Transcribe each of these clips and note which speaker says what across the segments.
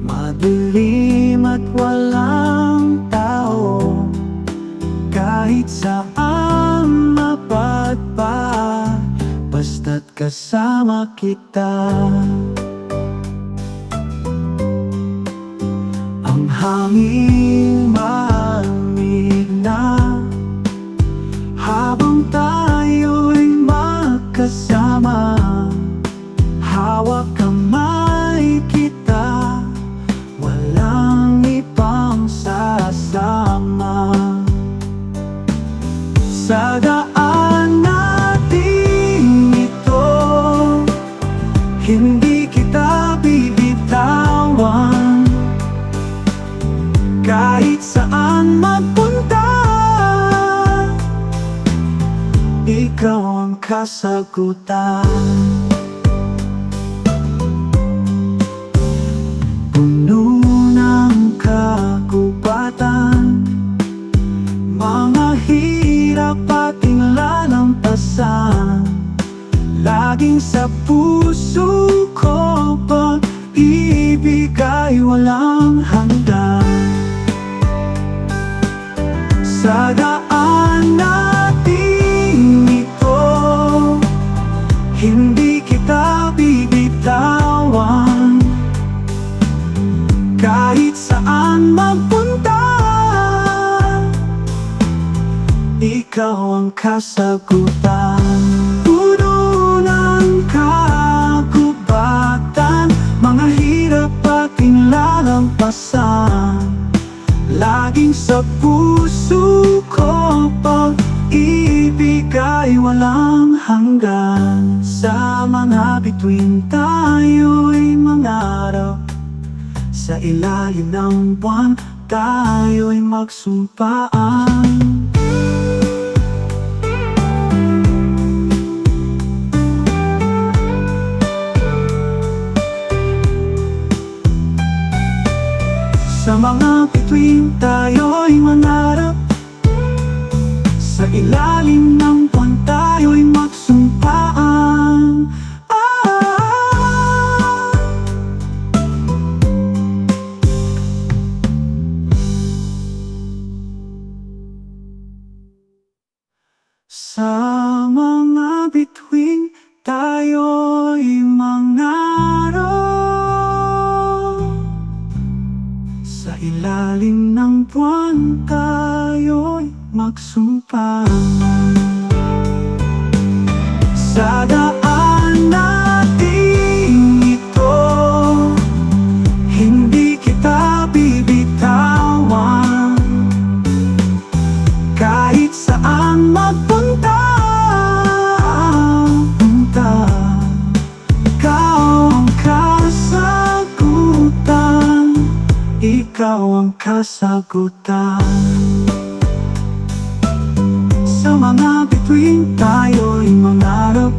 Speaker 1: madilim at walang tao, kahit saan mapadpad, basta't kasama kita. Ang hangin malamig na, habang tayo'y magkasama, hawak kamay kita, walang ibang sasama. Sa daan natin ito, hindi kita bibitawan, kahit saan magpunta, ikaw ang kasagutan. Puno ng kagubatan, mga hirap ating lalampasan, laging sa puso ko pag-ibig ay walang hanggan. Sa daan natin ito, hindi kita bibitawan, kahit saan magpunta, ikaw ang kasagutan. Puno ng kagubatan, mga hirap ating lalampasan, laging sa puso ko pag-ibig ay walang hanggan. Sa mga bituin tayo'y mangarap, sa ilalim ng buwan tayo'y magsumpaan. Sa mga bituin tayo'y mangarap, sa ilalim ng buwan tayo'y magsumpaan. Sa mga bituin tayo'y mangarap, sa ilalim ng buwan tayo'y magsumpaan. Sa daan natin ito, hindi kita bibitawan, kahit saan magpunta, ikaw ang kasagutan, ikaw ang kasagutan. Sa mga bituin tayo'y mangarap,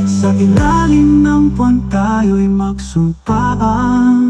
Speaker 1: sa ilalim ng buwan tayo'y magsumpaan.